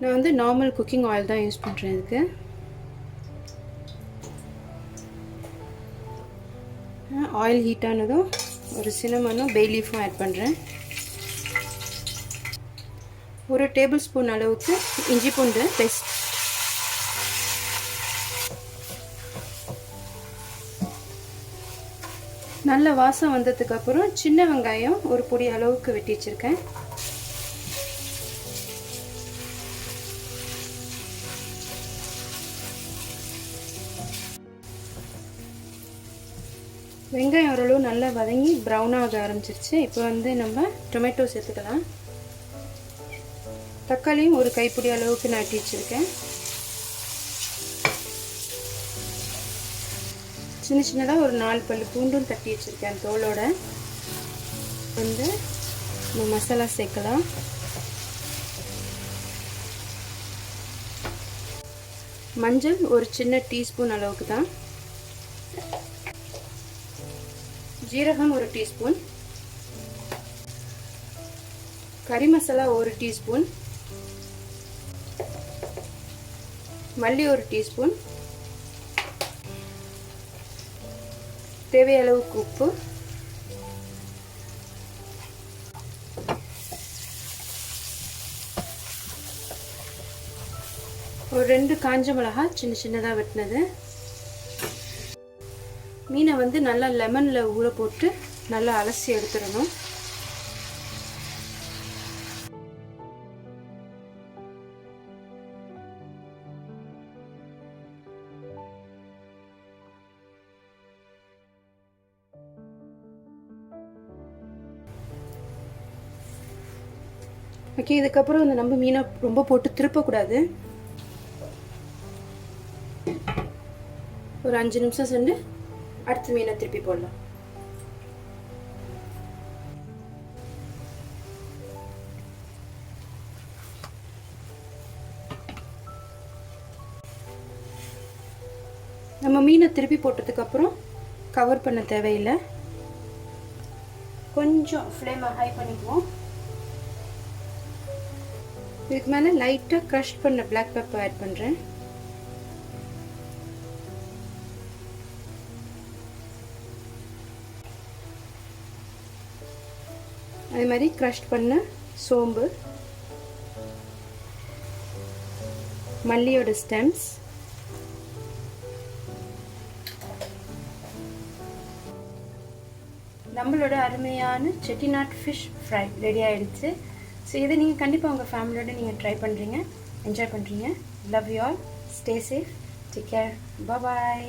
நான் வந்து normal cooking oil தான் யூஸ் பண்ணுறேன் இதுக்கு. ஆயில் ஹீட் ஆனதும் ஒரு சின்னமனும் பே லீஃபும் ஆட் பண்ணுறேன். 1 டேபிள் ஸ்பூன் அளவுக்கு இஞ்சி பூண்டு பேஸ்ட். நல்ல வாசம் வந்ததுக்கப்புறம் சின்ன வெங்காயம் ஒரு பொடி அளவுக்கு வெட்டி வச்சுருக்கேன். வெங்காயம் ஓரளவு நல்லா வதங்கி ப்ரௌனாக ஆரம்பிச்சிருச்சு. இப்போ வந்து நம்ம டொமேட்டோ சேர்த்துக்கலாம். தக்காளியும் ஒரு கைப்பிடி அளவுக்கு நான் வெட்டி வச்சுருக்கேன். சின்ன சின்னதாக ஒரு 4 பல்லு பூண்டும் தட்டி வச்சுருக்கேன் தோலோட. வந்து மசாலா சேர்க்கலாம். மஞ்சள் ஒரு சின்ன டீஸ்பூன் அளவுக்கு தான். ஜீரகம் ஒரு டீஸ்பூன். கறி மசாலா ஒரு டீஸ்பூன். மல்லி ஒரு டீஸ்பூன். தேவையான அளவுக்கு உப்பு. ஒரு 2 காஞ்ச மிளகாய் சின்ன சின்னதாக வெட்டினது. மீனை வந்து நல்லா லெமனில் ஊற போட்டு நல்லா அலசி எடுத்துடணும். ஓகே, இதுக்கப்புறம் இந்த நம்ம மீனை ரொம்ப போட்டு திருப்பக்கூடாது. ஒரு 5 நிமிஷம் சென்று அடுத்த மீனை திருப்பி போடலாம். நம்ம மீனை திருப்பி போட்டதுக்கப்புறம் கவர் பண்ண தேவையில்லை. கொஞ்சம் ஃப்ளேமை ஹை பண்ணிக்குவோம். இதுக்கு மேலே லைட்டாக க்ரஷ் பண்ண பிளாக் பெப்பர் ஆட் பண்ணுறேன். அதே மாதிரி க்ரஷ் பண்ண சோம்பு, மல்லியோட ஸ்டெம்ஸ், நம்மளோட அருமையான செட்டிநாட் ஃபிஷ் ஃப்ரை ரெடி ஆகிடுச்சு. ஸோ இதை நீங்கள் கண்டிப்பாக உங்கள் ஃபேமிலியோடு நீங்கள் ட்ரை பண்ணுறீங்க, என்ஜாய் பண்ணுறீங்க. Love you all. Stay safe. Take care. Bye.